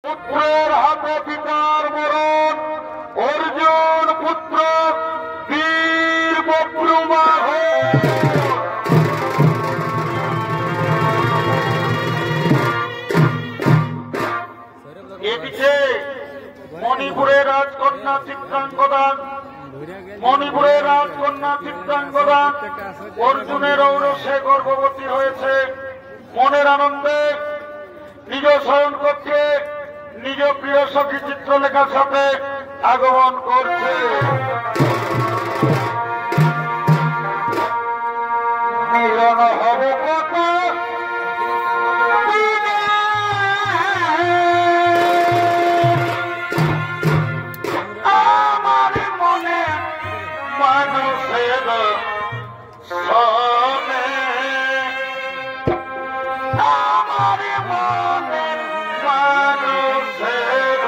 পুত্রের হাতে পিতার মরণ, অর্জুন পুত্র বীর বব্রুবাহ। এদিকে মণিপুরের রাজকন্যা চিত্রাঙ্গদান, মণিপুরের রাজকন্যা চিত্রাঙ্গদান অর্জুনের ঔরসে গর্ভবতী হয়েছে। মনের আনন্দে নিজ শয়নকক্ষে নিজ প্রিয় সখী চিত্রলেখার সাথে আগমন করছে। মিলন হবে কত আমার মনে মানুষের সনে, আমার মনে মানুষের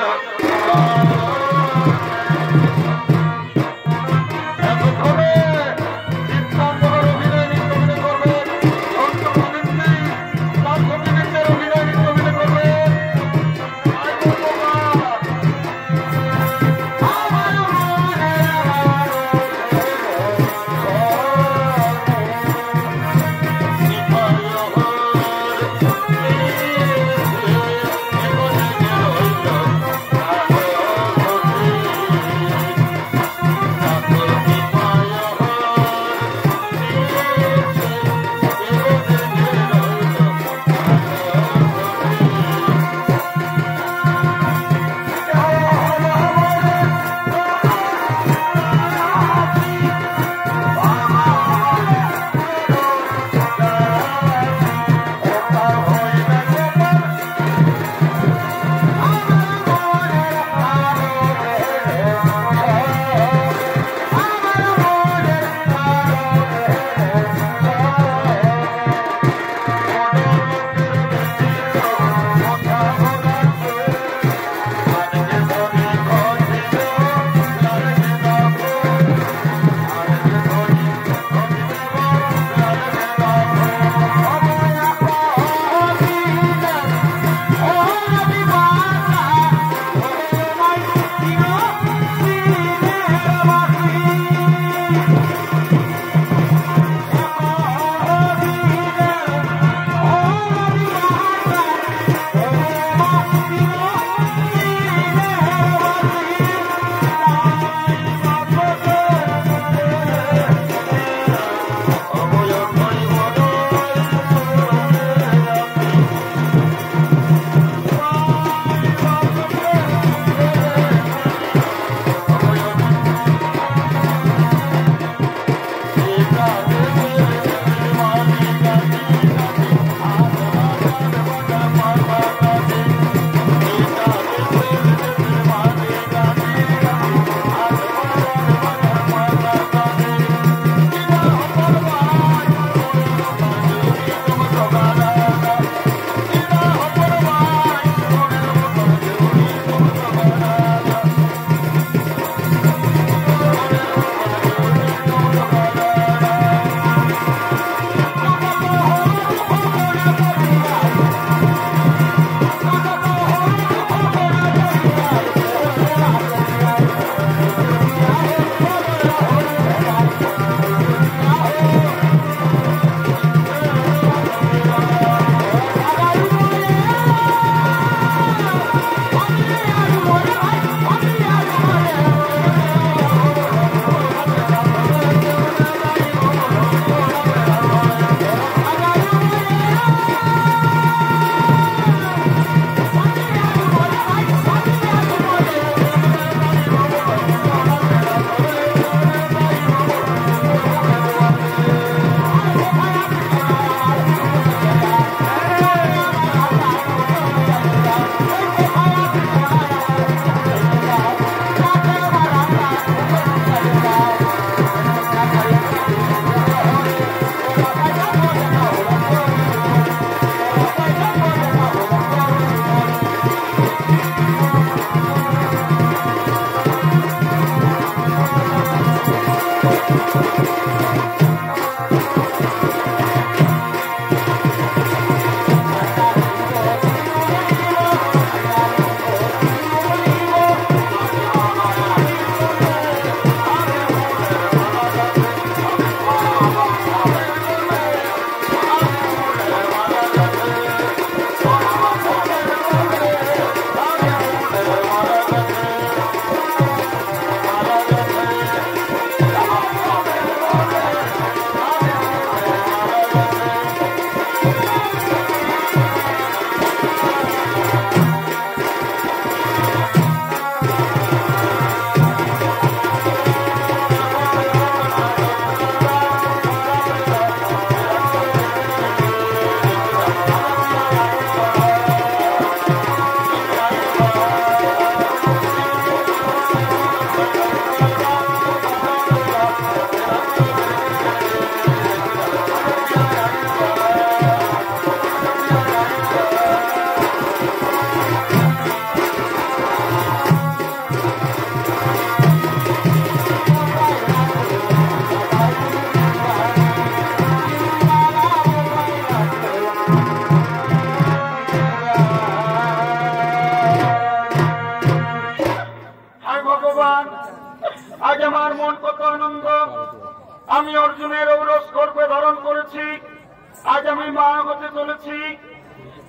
আমি মা হতে চলেছি,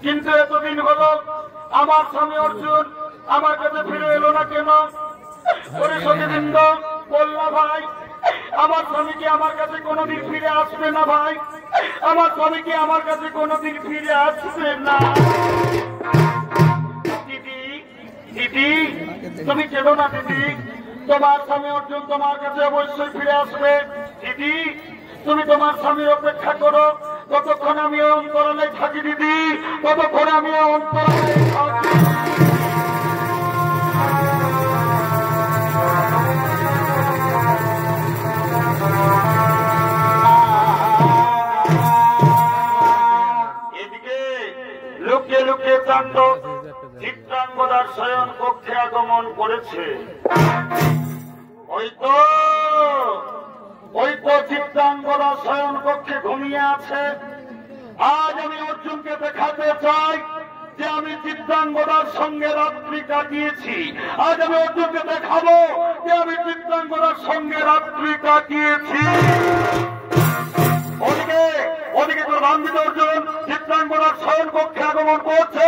কিন্তু এতদিন হলো আমার স্বামী অর্জুন আমার কাছে ফিরে এলো না কেন? ওরে সতীবৃন্দ, বললা ভাই, আমার স্বামী কি আমার কাছে কোনোদিন ফিরে আসবে না? ভাই, আমার স্বামী কি আমার কাছে কোনোদিন ফিরে আসবে না? দিদি, দিদি, তুমি কেঁদো না দিদি, তোমার স্বামী অর্জুন তোমার কাছে অবশ্যই ফিরে আসবে। দিদি, তুমি তোমার স্বামীর অপেক্ষা করো, ততক্ষণ আমি অন্তরালে থাকি দিদি, ততক্ষণ আমি অন্তরালে থাকি। এদিকে লুকিয়ে লুকিয়ে চান্দ চিত্রাঙ্গদার শয়ন কক্ষে আগমন করেছে। ওই তো চিত্রাঙ্গদার শয়ন কক্ষে ঘুমিয়ে আছে। আজ আমি অর্জুনকে দেখাতে চাই যে আমি চিত্রাঙ্গদার সঙ্গে রাত্রি কাটিয়েছি। আজ আমি অর্জুনকে দেখাবো যে আমি চিত্রাঙ্গদার সঙ্গে রাত্রি কাটিয়েছি। ওদিকে তোর বান্ধিত অর্জুন চিত্রাঙ্গদার শয়ন কক্ষে আগমন করছে।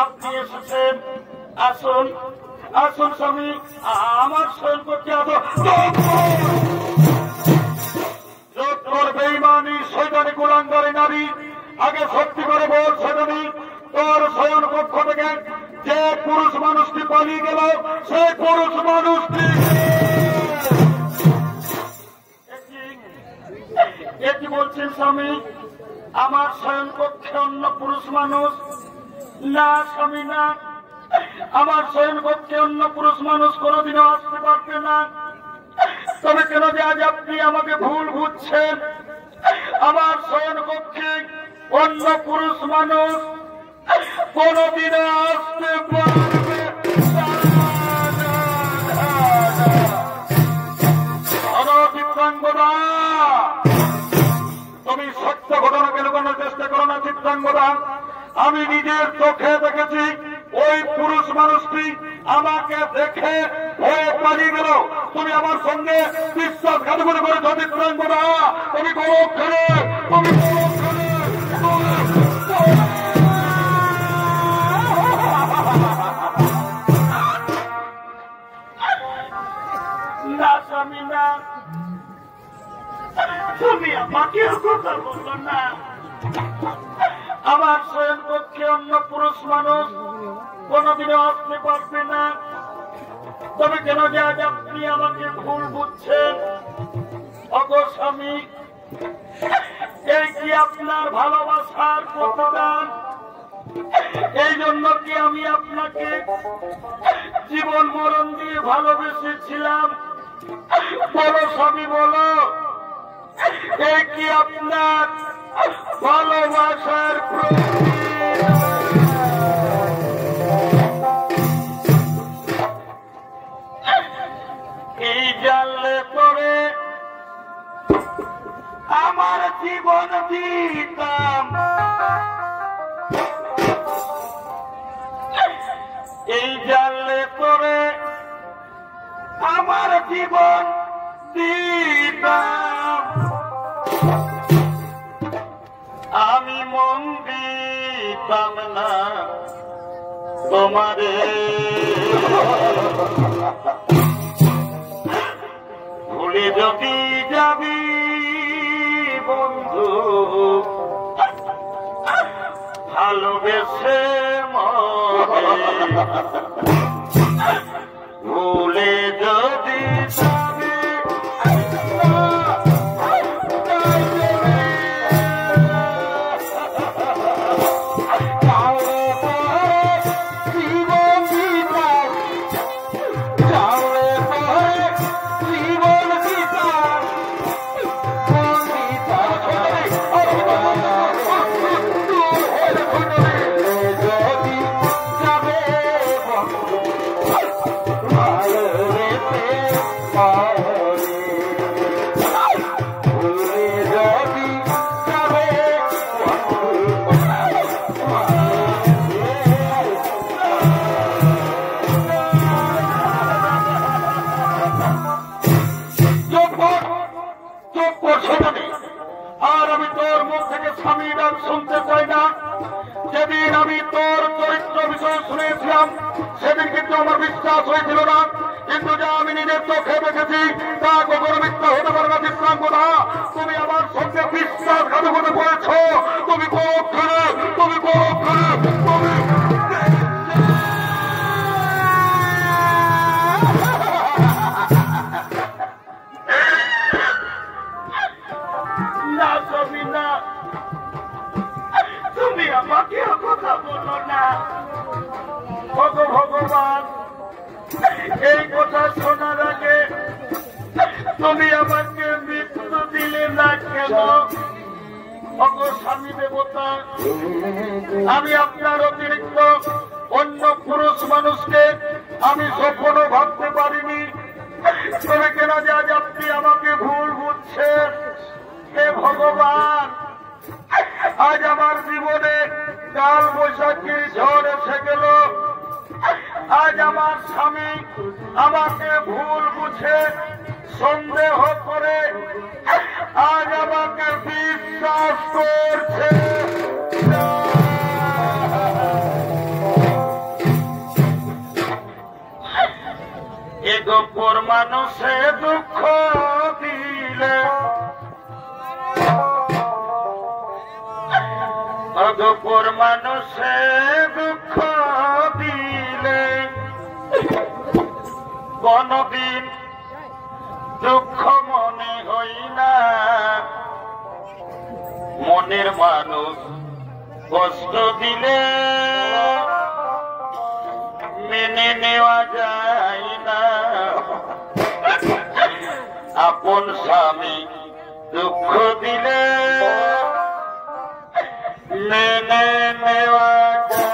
আপনি এসেছেন, আসুন আসুন স্বামী, আমার শয়ন করতে বেঈমানি শয়তানি কুলাঙ্গারি নারী, আগে সত্যি করে বল শয়তানি, তোর শয়ন কক্ষ থেকে যে পুরুষ মানুষটি পালিয়ে গেল সেই পুরুষ মানুষটি এটি বলছেন স্বামী, আমার শয়ন কক্ষে অন্য পুরুষ মানুষ না স্বামী না, আমার শয়ন কক্ষে অন্য পুরুষ মানুষ কোনোদিনও আসতে পারবে না। তবে কেন যে আজ আপনি আমাকে ভুল বুঝছেন? আমার শয়ন কক্ষে অন্য পুরুষ মানুষ কোনোদিনও আসতে পারবে চিত্রাঙ্গদা। তুমি সত্য ঘটনাকে লুকানোর চেষ্টা করো না চিত্রাঙ্গদা। আমি নিজের চোখে দেখেছি ওই পুরুষ মানুষটি আমাকে দেখে ভয়ে পালিয়ে গেল। তুমি আমার সঙ্গে বিশ্বাসঘাতকতা করেছ চিত্রাঙ্গদা। তুমি গৌরব খেলে, তুমি গৌরব খেলে না স্বামী না, তুমি আমাকে কথা বললো না। আমার শয়ন কক্ষে অন্য পুরুষ মানুষ কোনদিনও আসতে পারবে না। তবে কেন যে আজ আপনি আমাকে ভুল বুঝছেন? অগো স্বামী, এই কি আপনার ভালোবাসার প্রতিদান? এই জন্য কি আমি আপনাকে জীবন মরণ দিয়ে ভালোবেসেছিলাম? বলো স্বামী বলো, এই কি আপনার ভালোবাসার এই জানলে পরে আমার জীবন দিতাম, এই জানলে পরে আমার জীবন দিতাম, আমি মন দিতাম না তোমারে। ভুলে যদি যাবি বন্ধু ভালোবেসে ভুলে যদি আর আমি তোর মুখ থেকে স্বামী ডাক শুনতে চাই না। যেদিন আমি তোর চরিত্র বিষয় শুনেছিলাম সেদিন কিন্তু আমার বিশ্বাস হয়েছিল না, কিন্তু যা আমি নিজের চোখে দেখেছি তা কখনো মিথ্যা হতে পারে না। বিশ্রাম কথা, তুমি আমার সঙ্গে বিশ্বাসঘাতকতা করেছ। তুমি পরক্ষণে তুমি আমাকে কথা বলো না। ভগবান, এই কথা শোনার আগে তুমি আমাকে মৃত্যু দিলে না কেন? স্বামী দেবতা, আমি আপনার অতিরিক্ত অন্য পুরুষ মানুষকে আমি স্বপ্নও ভাবতে পারিনি। তবে কেন যে আজ আপনি আমাকে ভুল বুঝছেন? হে ভগবান, আজ আমার জীবনে কাল বৈশাখীর ঝড় এসে গেল। আজ আমার স্বামী আমাকে ভুল বুঝে সন্দেহ করে আজ আমাকে বিশ্বাস করছে। এ গোপর মানুষে দুঃখ দিলে অগোপর মানুষে দুঃখ দিলে কোনদিন দুঃখ মনে হই না। মনের মানুষ কষ্ট দিলে মেনে নেওয়া যায় না। আপন স্বামী দুঃখ দিলে মেনে নেওয়া যায়।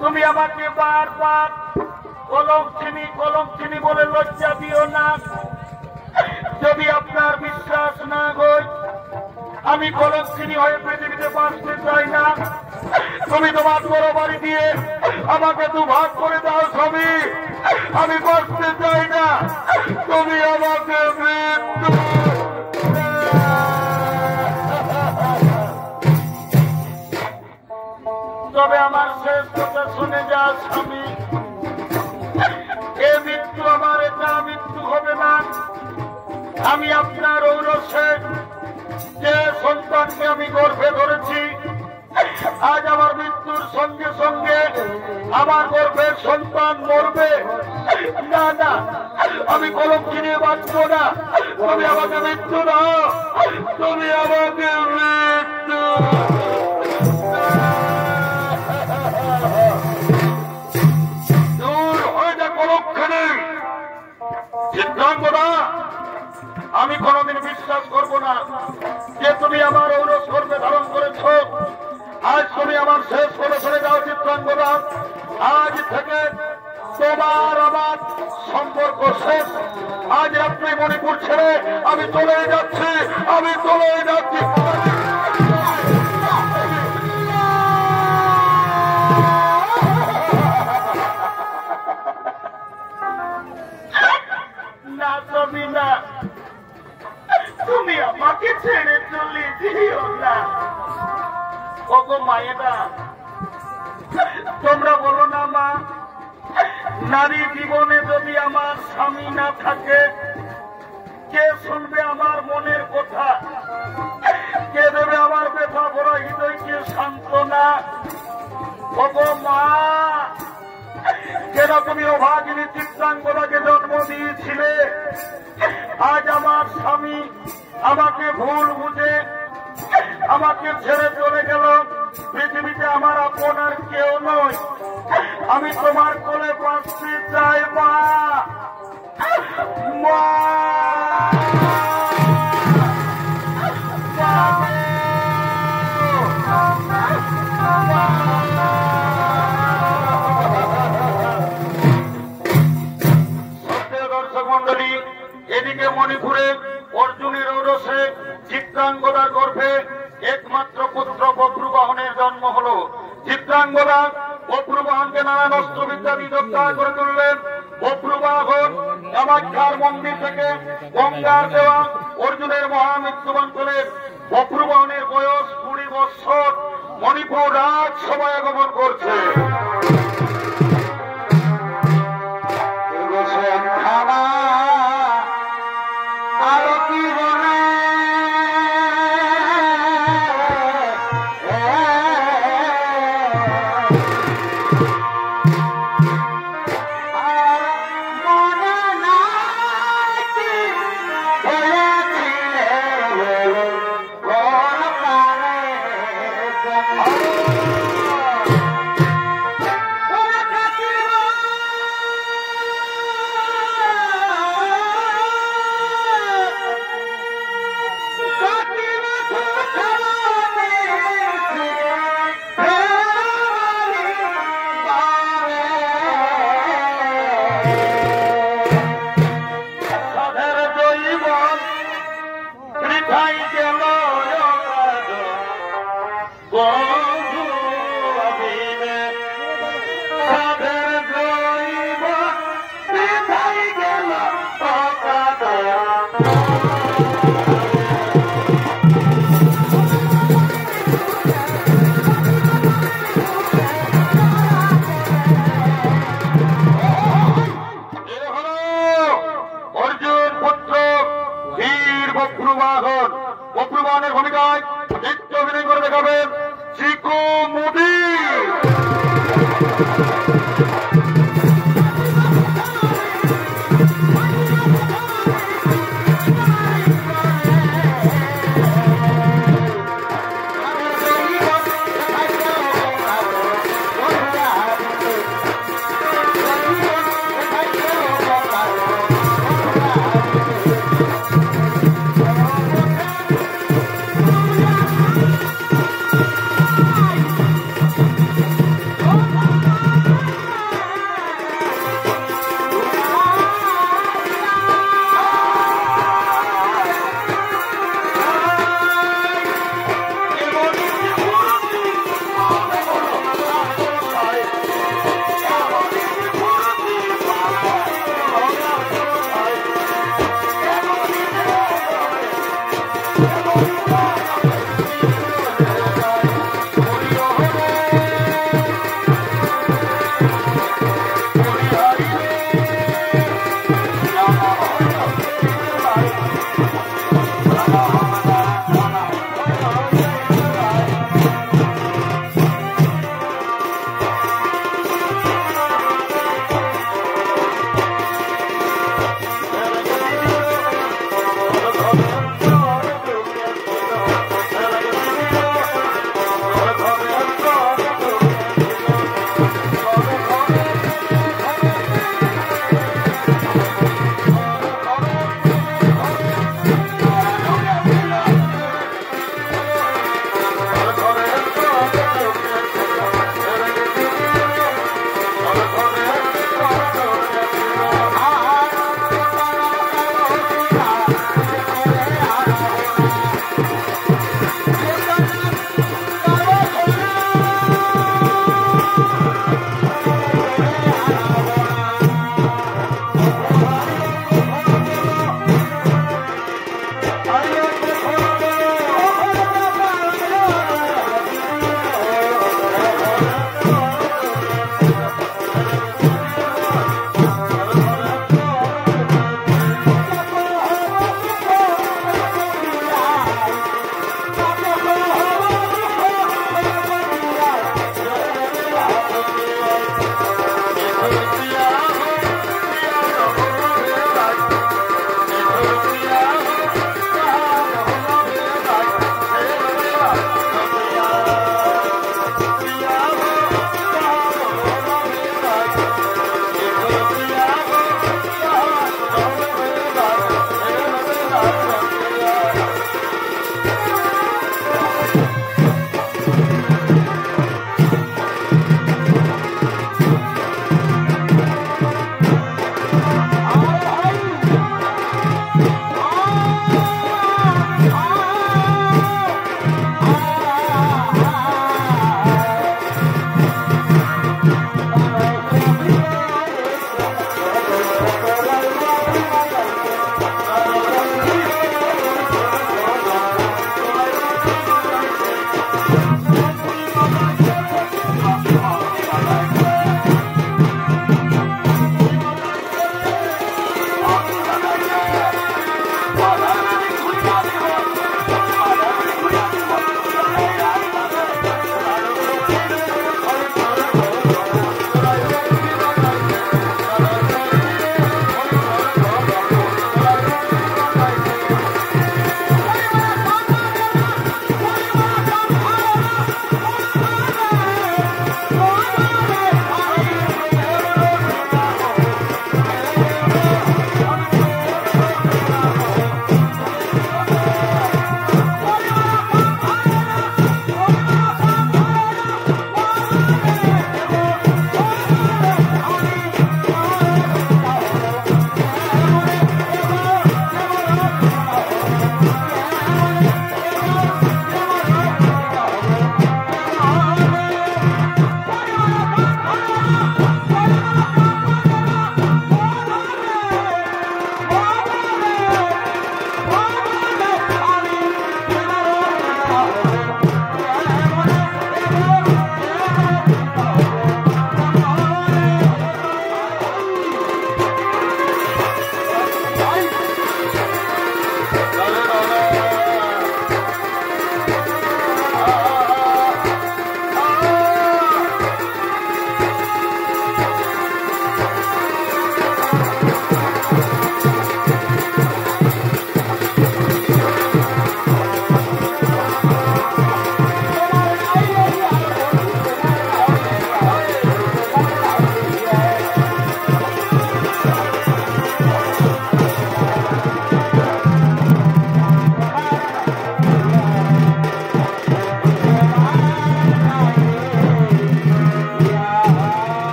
তুমি আমাকে বারবার কলঙ্কিনী বলে লজ্জা দিও না। যদি আপনার বিশ্বাস না হয়, আমি কলঙ্কিনী হয়ে পৃথিবীতে বাঁচতে চাই না। তুমি তোমার বড় বাড়ি দিয়ে আমাকে দুভাগ করে দাও স্বামী, আমি বাঁচতে চাই না। তুমি আমাকে মৃত্যু তবে আমার শেষ কথা শুনে যা স্বামী, এ মৃত্যু আমার এটা মৃত্যু হবে না। আমি আপনার ঔরসে যে সন্তানকে আমি গর্ভে ধরেছি, আজ আমার মৃত্যুর সঙ্গে সঙ্গে আমার গর্ভের সন্তান মরবে না। না, আমি কলঙ্কি নিয়ে বাঁচব না। তুমি আমাকে মৃত্যু দাও, তুমি আমাকে মৃত্যু দূর হয়ে যা কলঙ্কিনী। সিদ্ধান্ত না, আমি কোনদিন বিশ্বাস করব না যে তুমি আমার ঔরস গর্ভে ধারণ করেছ। আজ আমার শেষ করে চলে যাও চিত্রাঙ্গদা। আজ থেকে তোমার আমার সম্পর্ক শেষ। আজ আপনি মণিপুর ছেড়ে আমি চলে যাচ্ছি, আমি চলে যাচ্ছি। না তুমি না, তুমি আমাকে ছেড়ে চলে যেও না। ওগো মায়েরা, তোমরা বলো না মা, নারী জীবনে যদি আমার স্বামী না থাকে, কে শুনবে আমার মনের কথা? কে দেবে আমার ব্যথা ভরা হৃদয়কে সান্ত্বনা? ওগো মা, কেন তুমি অভাগিনী চিত্রাঙ্গদাকে জন্ম দিয়েছিলে? আজ আমার স্বামী আমাকে ভুল বুঝে আমাকে ছেড়ে চলে গেল। পৃথিবীতে আমার আপন আর কেউ নয়। আমি তোমার কোলে বাঁচতে চাই মা। মা দর্শক মন্ডলী, এদিকে মণিপুরে অর্জুনের ঔরসে চিত্রাঙ্গদার গর্ভে একমাত্র পুত্র বভ্রুবাহনের জন্ম হল। চিত্রাঙ্গদা বভ্রুবাহনকে নানান অস্ত্রবিদ্যা দিয়ে হত্যা করে তুললেন। বভ্রুবাহন কামাখ্যার মন্দির থেকে গঙ্গার দেওয়া অর্জুনের মহামৃত্যুবরণ করলেন। বভ্রুবাহনের বয়স 20 বৎসর। মণিপুর রাজসভায় আগমন করছে।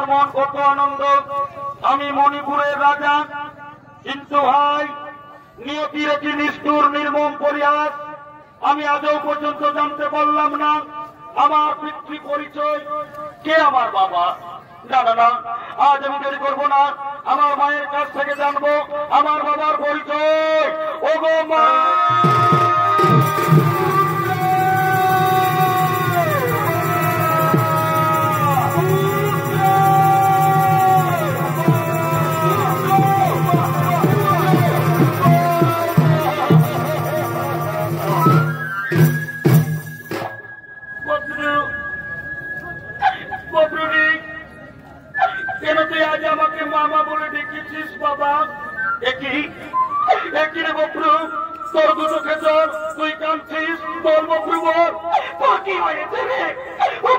মন কত আনন্দ, আমি মণিপুরের রাজা। কিন্তু ভাই, নিয়তির একটি নিষ্ঠুর নির্মম পরিহাস, আমি আজও পর্যন্ত জানতে পারলাম না আমার পিতৃ পরিচয়, কে আমার বাবা। না না না, আজ আমি দেরি করবো না, আমার মায়ের কাছ থেকে জানবো আমার বাবার পরিচয়। ওগো মা, কেন তুই আজ আমাকে মামা বলে ডেকেছিস বাবা? একই রে বপ্রু, তোর দুটো খেজর, তুই কাঁদছিস, বল বপ্রু বল, তোর কি হয়েছে রে?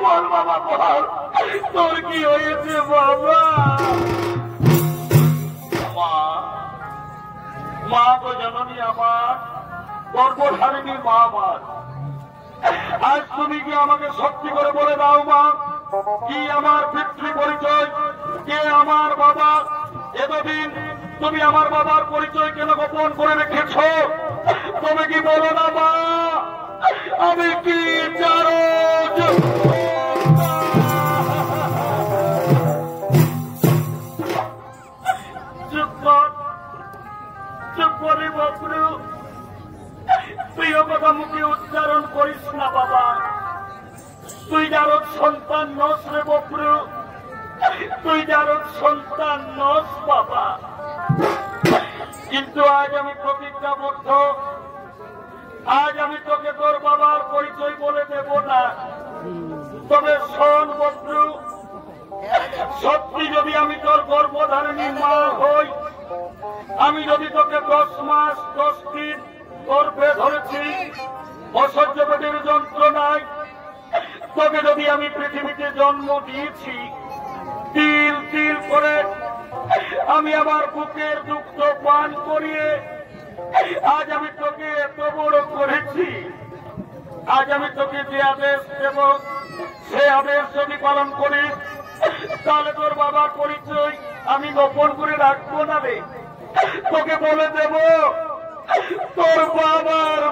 বল বাবা বল, তোর কি হয়েছে বাবা? মা তো জননী আমার, গর্ভধারিণী মা আমার। আজ তুমি কি আমাকে সত্যি করে বলে দাও মা, কি আমার পিতৃ পরিচয়, কে আমার বাবা? এতদিন তুমি আমার বাবার পরিচয় কেন গোপন করে রেখেছ? তুমি কি বলো না মা, আমি কি জানো? চুপ করে বপ্রু, তুই ও কথা মুখে উচ্চারণ করিস না বাবা। তুই যার সন্তান নস রে বপ্রু, তুই যার সন্তান নস বাবা। কিন্তু আজ আমি প্রতিজ্ঞাবদ্ধ, আজ আমি তোকে তোর বাবার পরিচয় বলে দেব না। তবে শোন বপ্রু, সত্যি যদি আমি তোর গর্ভধারিণী মা হই, আমি যদি তোকে 10 মাস 10 দিন গর্ভে ধরেছি, অসহ্য পেটের যন্ত্রণায় তোকে যদি আমি পৃথিবীতে জন্ম দিয়েছি, তিল তিল করে আমি আমার বুকের দুগ্ধ পান করিয়ে আজ আমি তোকে এত বড় করেছি। আজ আমি তোকে যে আদেশ দেব, সে আদেশ যদি পালন করিস, তাহলে তোর বাবার পরিচয় আমি গোপন করে রাখবো না রে। তোকে বলে দেব তোর বাবার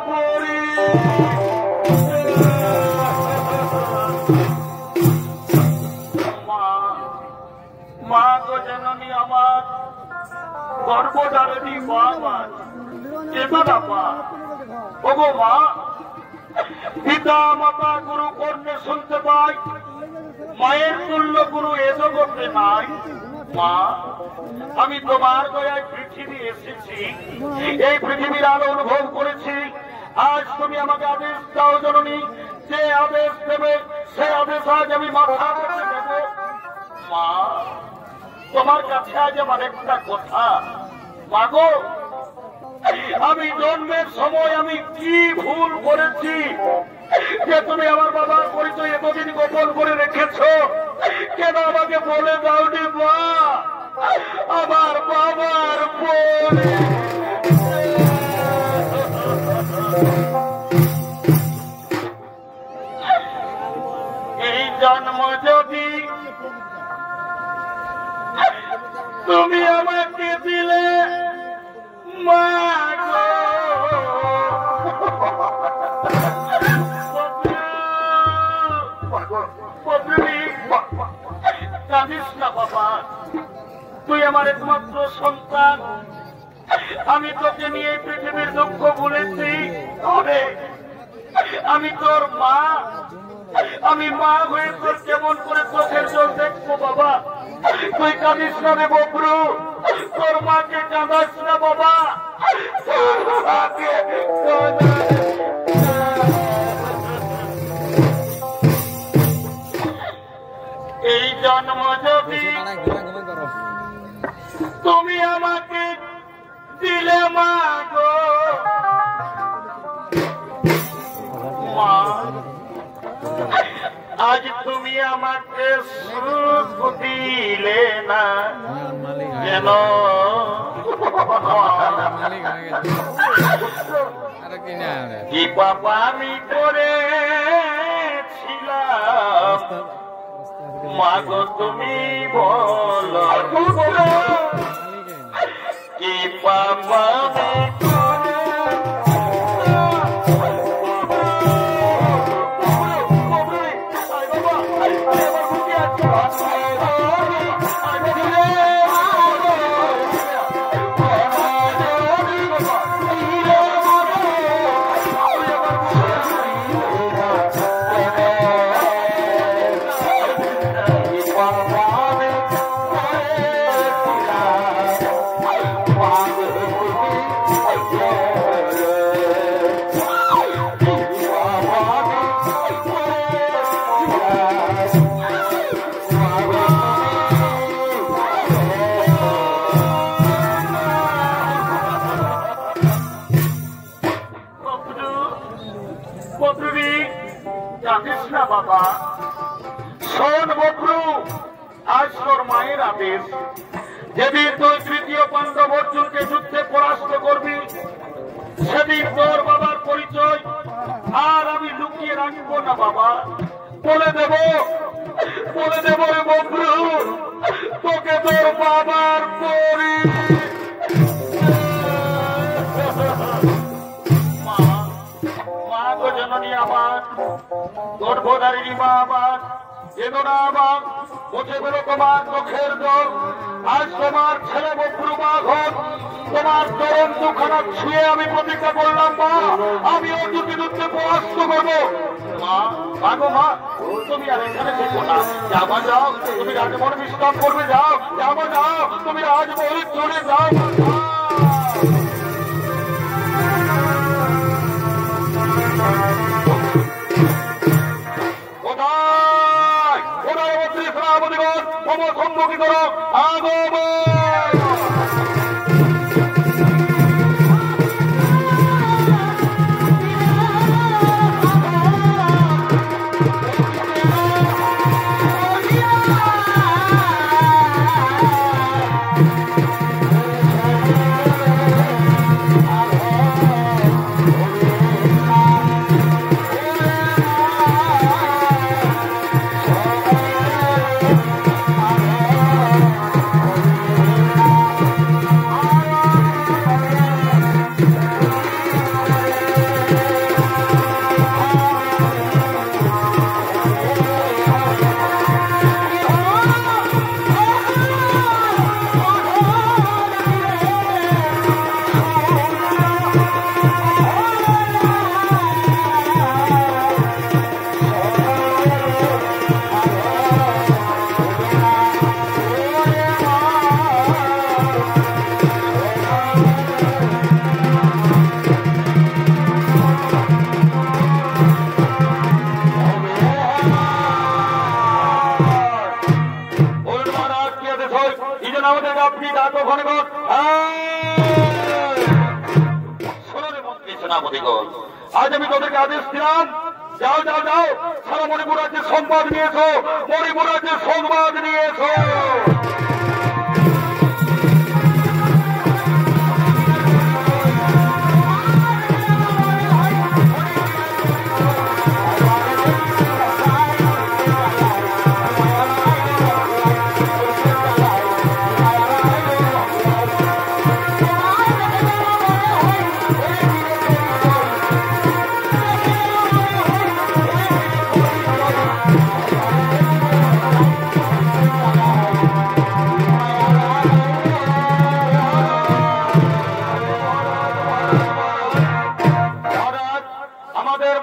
মা তো জননী আমার, গর্ভধারিণী মা আমার। ওগো মা, পিতা মাতা গুরু কর্ণে শুনতে পাই, মায়ের তুল্য গুরু এ জগতে নাই। মা, আমি তোমার দয়ায় পৃথিবী এসেছি, এই পৃথিবীর আলো অনুভব করেছি। আজ তুমি আমাকে আদেশ দাও জননী, যে আদেশ দেবে সে আদেশ আজ আমি মাথা পেতে দেব। মা, তোমার কাছে আজ আমার একটা কথা। মাগো, আমি জন্মের সময় আমি কি ভুল করেছি যে তুমি আমার বাবার পরিচয় এতদিন গোপন করে রেখেছ? কেন আমাকে বলে দাওনি মা, আমার বাবার এই জন্ম যদি তুমি আমাকে দিলে মা গো, কাঁদিস না বাবা, তুই আমার একমাত্র সন্তান। আমি তোকে নিয়ে পৃথিবীর দুঃখ ভুলেছি। আমি তোর মা, আমি মা হয়ে তোর কেমন করে চোখের জল দেখবো বাবা? তুই কাঁদিস না রে বপ্রু, তোর মাকে কাঁদাস না বাবা। এই জন্ম যদি তুমি আমাকে দিলে মা গো, মা, আজ তুমি আমাকে সুখ দিলে না কেন? কি পাপা আমি করেছিলাম মাগো তুমি বলো কি পাপা বাবা শোন বকরু, আজ তোর মায়ের আদেশ, যেদিন তুই তৃতীয় পাণ্ডব অর্জুনকে যুদ্ধে পরাস্ত করবি সেদিন তোর বাবার পরিচয় আর আমি লুকিয়ে রাখবো না বাবা, বলে দেব রে বকরু, তোকে তোর বাবার পরি মা গো জননী আমার, গর্ভধারিণী মা আমার, যেন না আমার মুছে বেরো তোমার চোখের জল। আজ তোমার ছেলে বকরু বাঘন তোমার চরণ দুখানা ছুঁয়ে আমি প্রতিজ্ঞা করলাম মা, আমি অর্জুনকে যুদ্ধে পরাস্ত করবো। মা মাগো মা, তুমি আর এখানে থেকো না, যাবা যাও, তুমি রাজমহলে বিশ্রাম করবে, যাও যাবা যাও, তুমি রাজমহলে চলে যাও। সম্মুখী করো আগমন। আজ আমি তোদেরকে আদেশ দিলাম, যাও যাও যাও, সারা মণিপুর রাজ্যের সংবাদ নিয়েছো, মণিপুর রাজ্যের সংবাদ নিয়েছো।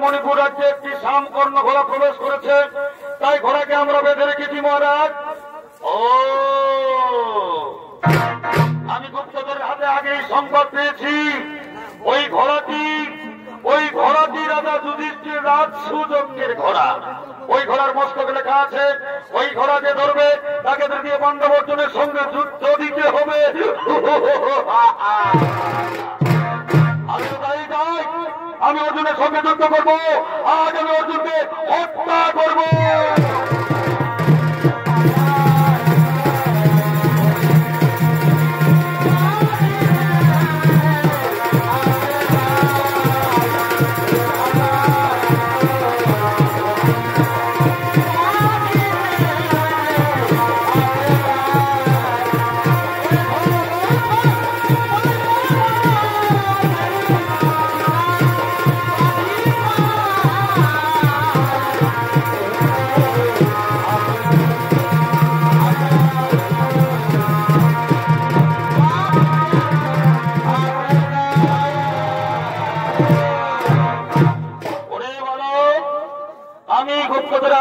মণিপুর রাজ্যে একটি সামকর্ণ ঘোড়া প্রবেশ করেছে, তাই ঘোড়াকে আমরা বেঁধে রেখেছি মহারাজ। ও আমি গুপ্তদের হাতে আগেই সংবাদ পেয়েছি, ওই ঘোড়াটি রাজা যুধিষ্ঠির রাজ সুযজ্ঞের ঘোড়া। ওই ঘোড়ার মস্তকে লেখা আছে, ওই ঘোড়া যে ধরবে তাকে তৃতীয় পাণ্ডব অর্জুনের সঙ্গে যুদ্ধ দিতে হবে। আমি অর্জুনের সঙ্গে যুদ্ধ করবো, আজ আমি অর্জুনকে হত্যা করবো।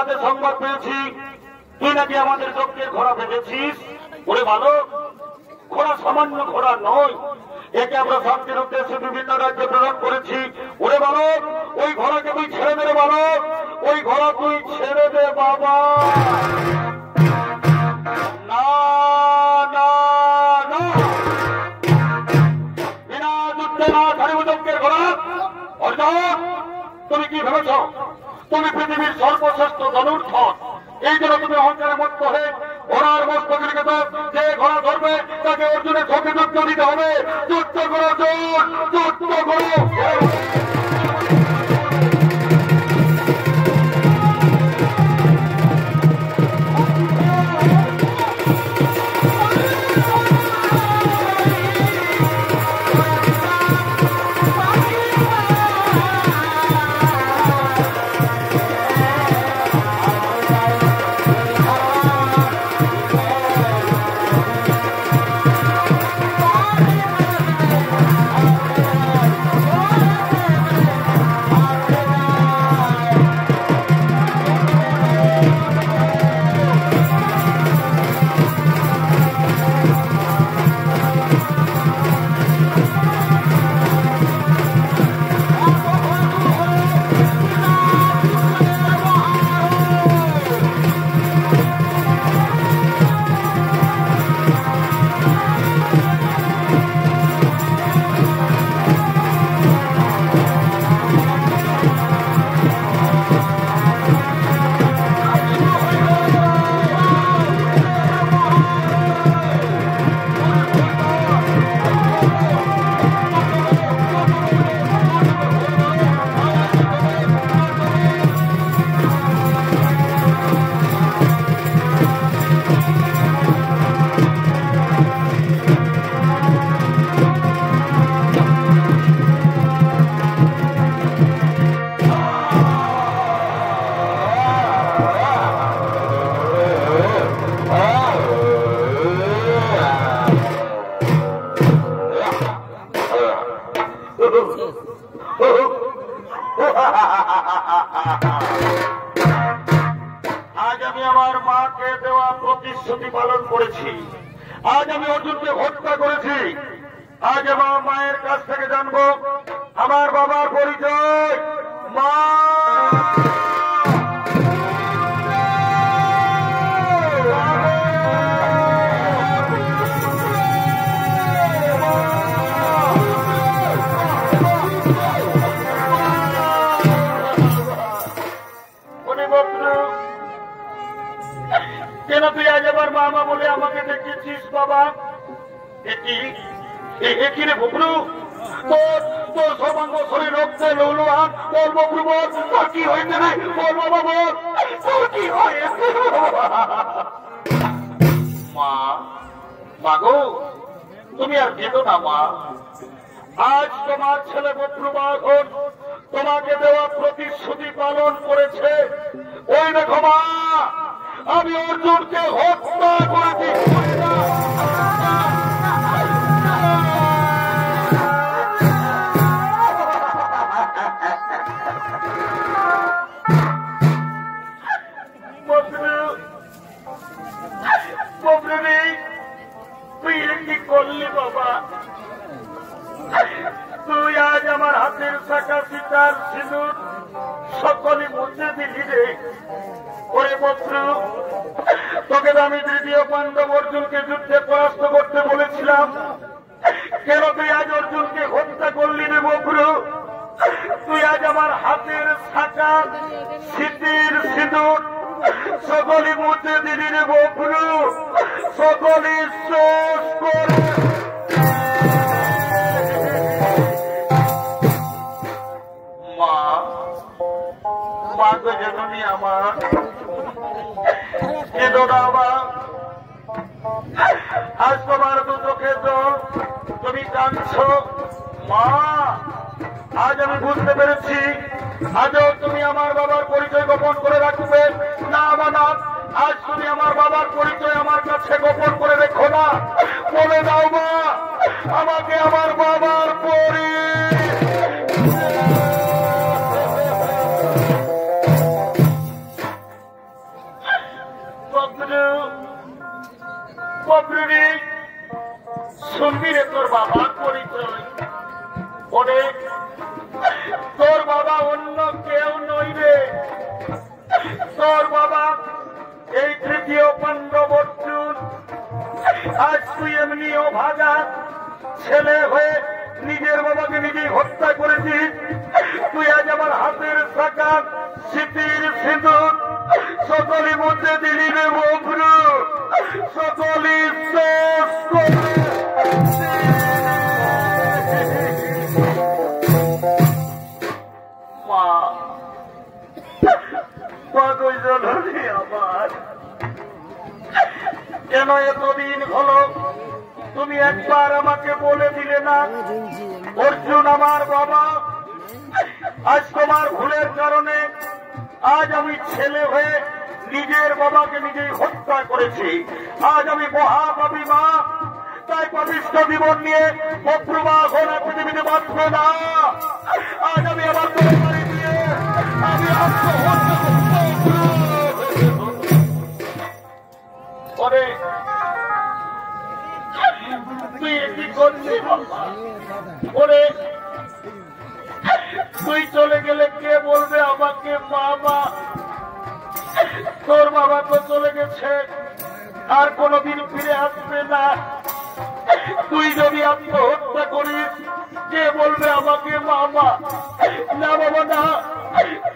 রাতে সংবাদ পেয়েছি তুই নাকি আমাদের যজ্ঞের ঘোড়া ভেজেছিস। ওরে বালক, ঘোড়া সামান্য ঘোড়া নয়, একে আমরা শান্তির উদ্দেশ্যে বিভিন্ন রাজ্যে প্রেরণ করেছি। ওরে বালক, ওই ঘোড়াকে তুই ছেড়ে দে বালক, ওই ঘোড়া তুই ছেড়ে দে বাবা। না না না, বিনা যুদ্ধে না ছাড়িব যজ্ঞের ঘোড়া। অর্জুন, তুমি কি ভেবেছ তুমি পৃথিবীর সর্বশ্রেষ্ঠ ধনুর্ধর? এই জন্য তুমি অহংকারে মত্ত হয়ে ঘোড়ার মস্তকে তো যে ঘোড়া ধরবে তাকে অর্জুনের সঙ্গে যুদ্ধ দিতে হবে। যুদ্ধ করো অর্জুন, যুদ্ধ করো। আজ আমি আমার মাকে দেওয়া প্রতিশ্রুতি পালন করেছি। আজ আমি অর্জুনকে হত্যা করেছি। আজ আমার মায়ের কাছ থেকে জানবো আমার বাবার পরিচয়। মা, কেন তুই আজ আমার মামা বলে আমাকে দেখেছিস বাবা? কি রে ববলু, তোর সর্বাঙ্গ শরীর রক্তে লৌলহান, তোর ববলু বল, তোর কি হয়েছে রে? বল বাবা বল, তোর কি হয়েছে? মা, মা গো, তুমি আর কেঁদো না মা। আজ তোমার ছেলে ববলু বাঘন তোমাকে দেওয়া প্রতিশ্রুতি পালন করেছে। ওই দেখো মা, আমি অর্জুনকে হত্যা করেছি। তুই কি করলি বাবা? তুই আজ আমার হাতের শাখা সীতার সিঁদুর সকলে মুছে দিলি রে। ওরে বন্ধু, তোকে আমি তৃতীয় পাণ্ডব অর্জুনকে যুদ্ধে পরাস্ত করতে বলেছিলাম, কেন তুই আজ অর্জুনকে হত্যা করলি রে বন্ধু? তুই আজ আমার হাতের শাখা সিঁতির সিঁদুর সকলে মুছে দিলি রে বন্ধু, সকলে শোষ করে। মা, মাকে জননী আমার, কেঁদো না মা। আজ তোমার দু চোখে তো তুমি কাঁদছ মা। আজ আমি বুঝতে পেরেছি আজও তুমি আমার বাবার পরিচয় গোপন করে রাখবে না বাবা। আজ তুমি আমার বাবার পরিচয় আমার কাছে গোপন করে রেখো না, বলে দাও মা আমাকে আমার বাবার ববলু ববলু রে শুনবি রে তোর বাবার পরিচয় অনেক তোর বাবা অন্য কেউ নই রে তোর বাবা এই তৃতীয় পাণ্ডব অর্জুন আজ তুই এমনিও ভাগা ছেলে হয়ে নিজের বাবাকে নিজেই হত্যা করেছিস তুই আজ আমার হাতের শাখা স্মৃতির সিঁদুর সকলে মধ্যে দিলি রে ববলু সকলে মা পাগল আমার কেন এতদিন হলো তুমি একবার আমাকে বলে দিলে না অর্জুন আমার বাবা আজ তোমার ভুলের কারণে আজ আমি ছেলে হয়ে নিজের বাবাকে নিজেই হত্যা করেছি আজ আমি মহাপাপী মা তাই পবিত্র জীবন নিয়ে অপ্রভা ঘোরা পৃথিবীতে বাঁচবে না আজ আমি আমার পরিবারে নিয়ে আমি পরে তুই কি করছিস ওরে তুই চলে গেলে কে বলবে আমাকে বাবা তোর বাবা তো চলে গেছে আর কোনদিন ফিরে আসবে না তুই যদি আত্মহত্যা করিস কে বলবে আমাকে বাবা না বাবা না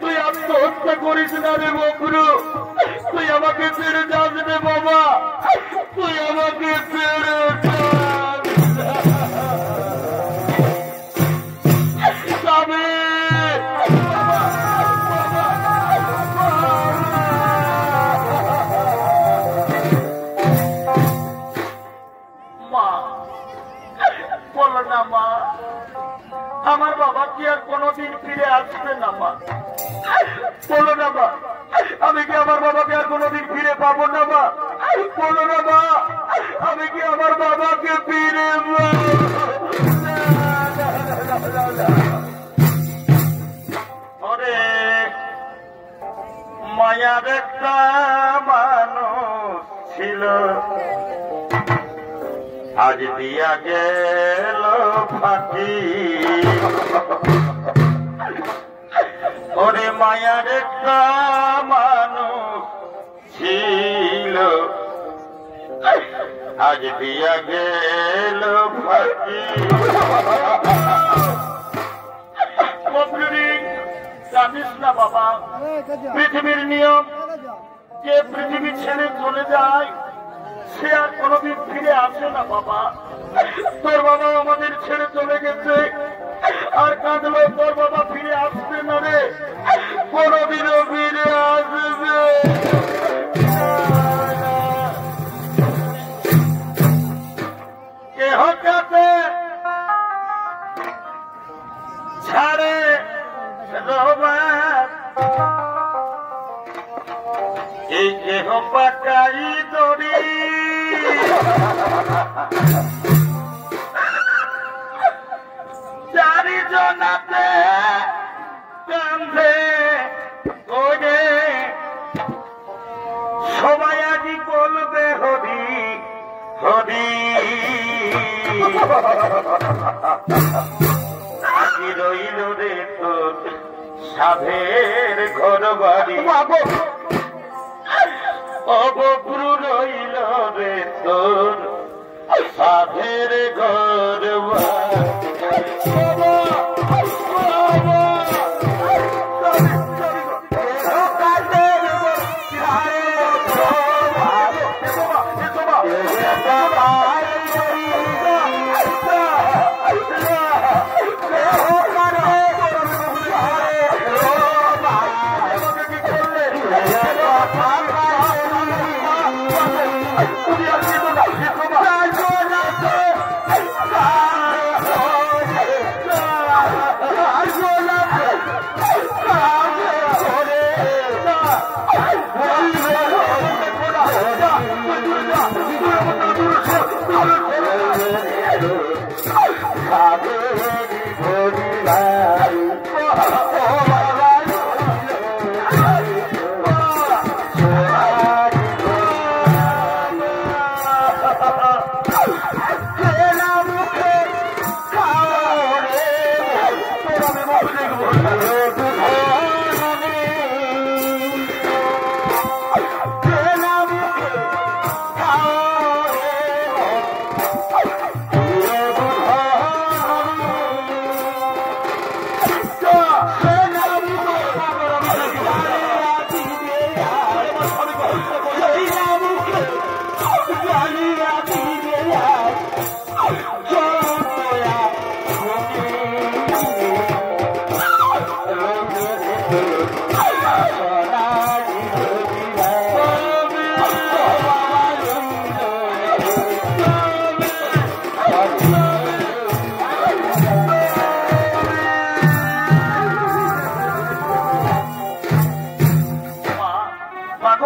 তুই আত্মহত্যা করিস না রে ববলু তুই আমাকে ছেড়ে যাস রে বাবা তুই আমাকে ছেড়ে যাবে মা বলো না মা আমার বাবা কি আর কোনদিন ফিরে আসবে না মা বলো না মা আমি কি আমার বাবাকে আর কোনদিন ফিরে পাবো না মা বলো না মা আমি কি আমার বাবাকে ফিরে ওরে মায়ার একটা মানুষ ছিল আজ দিয়া গেল ফাঁকি ওরে মায়ার একটা মানুষ ছিল আজ দিয়া গেল ফাঁকি জানিস না বাবা পৃথিবীর নিয়ম যে পৃথিবী ছেড়ে চলে যায় সে আর কোনদিন ফিরে আসে না বাবা তোর বাবা আমাদের ছেড়ে চলে গেছে আর কাঁদলো তোর বাবা ফিরে আসবে না রে কোনদিনও ফিরে আসবে কেহ কাছে ছাড়ে রবার এই কেহ পাকাই দড়ি চারিজনাতে কান্ধে ওরে সবাই আজি বলবে হরি হরি আজি রইল রে তোর সাধের ঘর বাড়ি অবপ্রু রইল রে তোর সাধের ঘর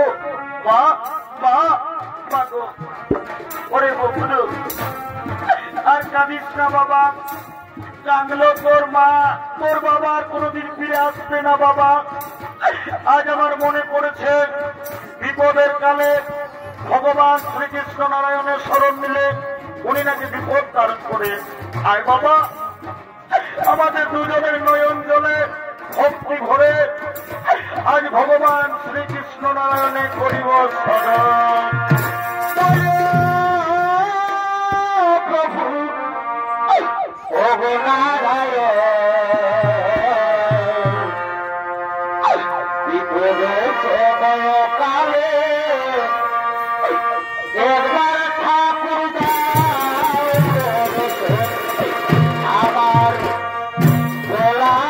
গো মা, মা, মা গো। ওরে বন্ধু, আর কাঁদিস না বাবা, কাঁদলো তোর মা, তোর বাবা আর কোনোদিন ফিরে আসবে না বাবা। আজ আমার মনে পড়েছে বিপদের কালে ভগবান শ্রীকৃষ্ণ নারায়ণের স্মরণ নিলে উনি নাকি বিপদ তারণ করে। আয় বাবা, আমাদের দুজনের নয়ন জলে ভক্তি ভরে আজ ভগবান শ্রীকৃষ্ণ নারায়ণে করিব স্মরণ। প্রভু ওগো নারায়ণ, বিপদে কালে একবার ঠাকুর আমার গলার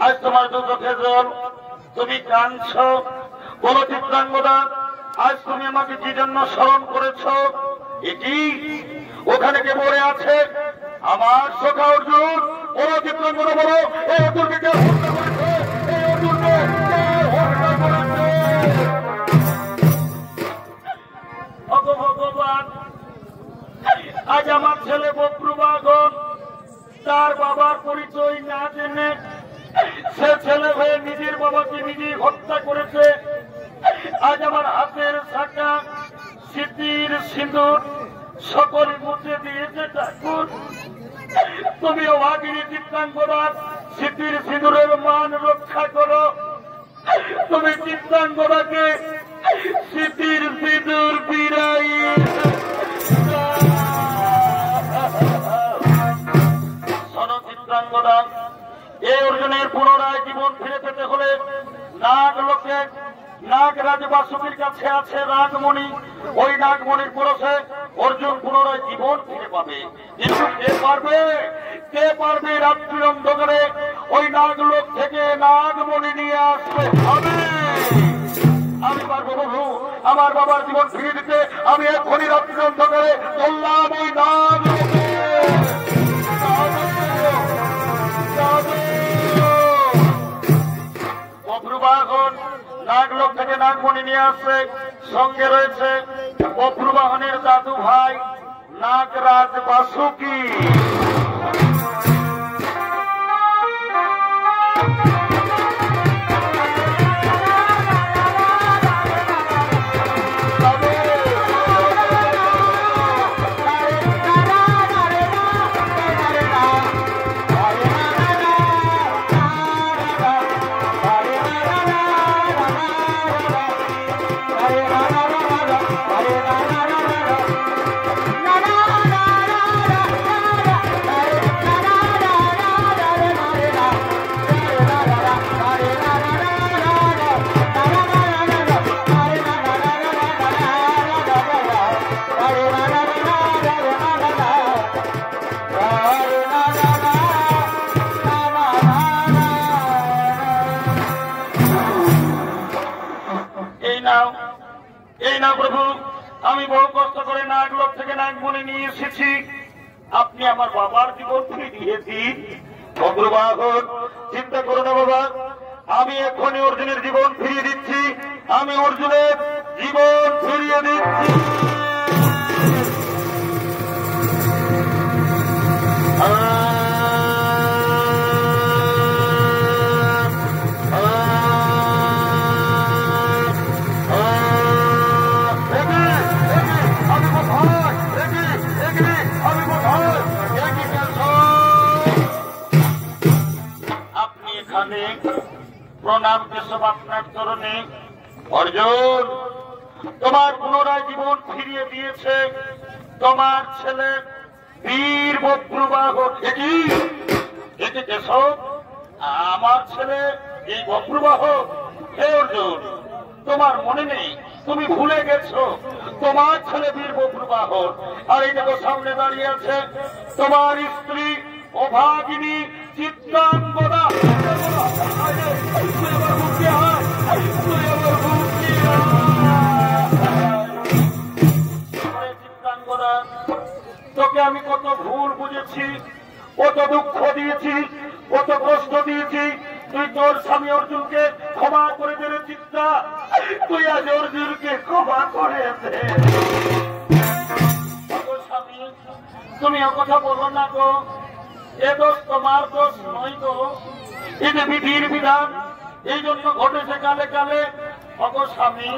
আজ তোমার দু চোখে জল, তুমি কাঁদছ। বলো চিত্রাঙ্গদা, আজ তুমি আমাকে কি জন্য স্মরণ করেছ? এটি ওখানে কে পড়ে আছে? আমার সখা অর্জুন। বলো চিত্রাঙ্গদা, বলো এই অর্জুনকে কে হত্যা করেছে? এই অর্জুনকে কে হত্যা করেছে? ভগবান, আজ আমার ছেলে বক্রুবাগন তার বাবার পরিচয় না জেনে সে ছেলে হয়ে নিজের বাবাকে নিজেই হত্যা করেছে। আজ আমার হাতের শাখা স্মৃতির সিঁদুর সকলে মুছে দিয়েছে। ঠাকুর, তুমি অভাগিনী চিত্রাঙ্গদার স্মৃতির সিঁদুরের মান রক্ষা করো। তুমি চিত্রাঙ্গদাকে স্মৃতির সিঁদুর ফিরাই চিত্রাঙ্গদা। এই অর্জুনের পুনরায় জীবন ফিরে পেতে হলে নাগ লোকে নাগরাজ বাসুকীর কাছে আছে নাগমণি। ওই নাগমণির পরশে অর্জুন পুনরায় জীবন ফিরে পাবে। কিন্তু কে পারবে? কে পারবে রাত্রি অন্ধকারে ওই নাগলোক থেকে নাগমণি নিয়ে আসতে হবে? আমি পারবো প্রভু, আমার বাবার জীবন ফিরে দিতে। আমি এক্ষুনি রাত্রি অন্ধকারে চললাম ওই নাগলোকে। অপ্রবাহন নাগলোক থেকে নাগমণি নিয়ে আসছে। সঙ্গে রয়েছে অপ্রবাহনের দাদু ভাই Nagraj Vasuki. Na na na na na na na na na নাগমণি নিয়ে এসেছি, আপনি আমার বাবার জীবন ফিরিয়ে দিন। অগ্রবাহন, চিন্তা করো না বাবা, আমি এখনই অর্জুনের জীবন ফিরিয়ে দিচ্ছি, আমি অর্জুনের জীবন ফিরিয়ে দিচ্ছি। প্রণাম কেশব আপনার চরণে। অর্জুন, তোমার পুনরায় জীবন ফিরিয়ে দিয়েছে তোমার ছেলে বীর বজ্রবাহ। এটি কেশব, আমার ছেলে এই বজ্রবাহ? হে অর্জুন, তোমার মনে নেই? তুমি ভুলে গেছো তোমার ছেলে বীর বজ্রবাহ। আর এই দেখো সামনে দাঁড়িয়ে আছে তোমার স্ত্রী অভাগিনী চিত্রাঙ্গদা। চিত্রাঙ্গদা, তোকে আমি কত ভুল বুঝেছি, কত দুঃখ দিয়েছি, কত কষ্ট দিয়েছি, তুই তোর স্বামী অর্জুনকে ক্ষমা করে দে চিত্রা। তুই আজ অর্জুনকে ক্ষমা করে দে। স্বামী, তুমি ও কথা বলো না গো, এ দোষ তোমার দোষ নয় গো, এই যে বিধির বিধান, এই জন্য ঘটেছে কালে কালে। অগো স্বামী,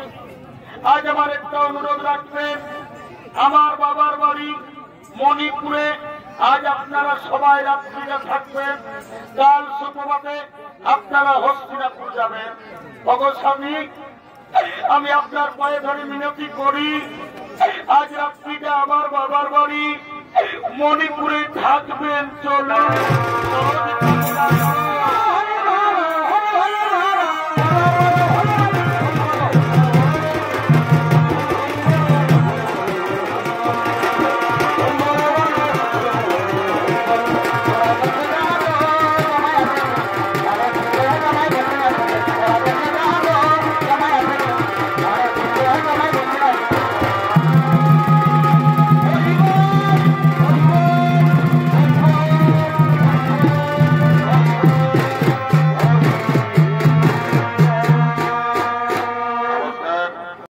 আজ আমার একটা অনুরোধ রাখবেন, আমার বাবার বাড়ি মণিপুরে আজ আপনারা সবাই রাত্রিটা থাকবেন, কাল সুপ্রভাতে আপনারা হস্তিনাপুর যাবেন। অগো স্বামী, আমি আপনার পায়ে ধরে মিনতি করি, আজ রাত্রিটা আমার বাবার বাড়ি মণিপুরে থাকবেন। চলে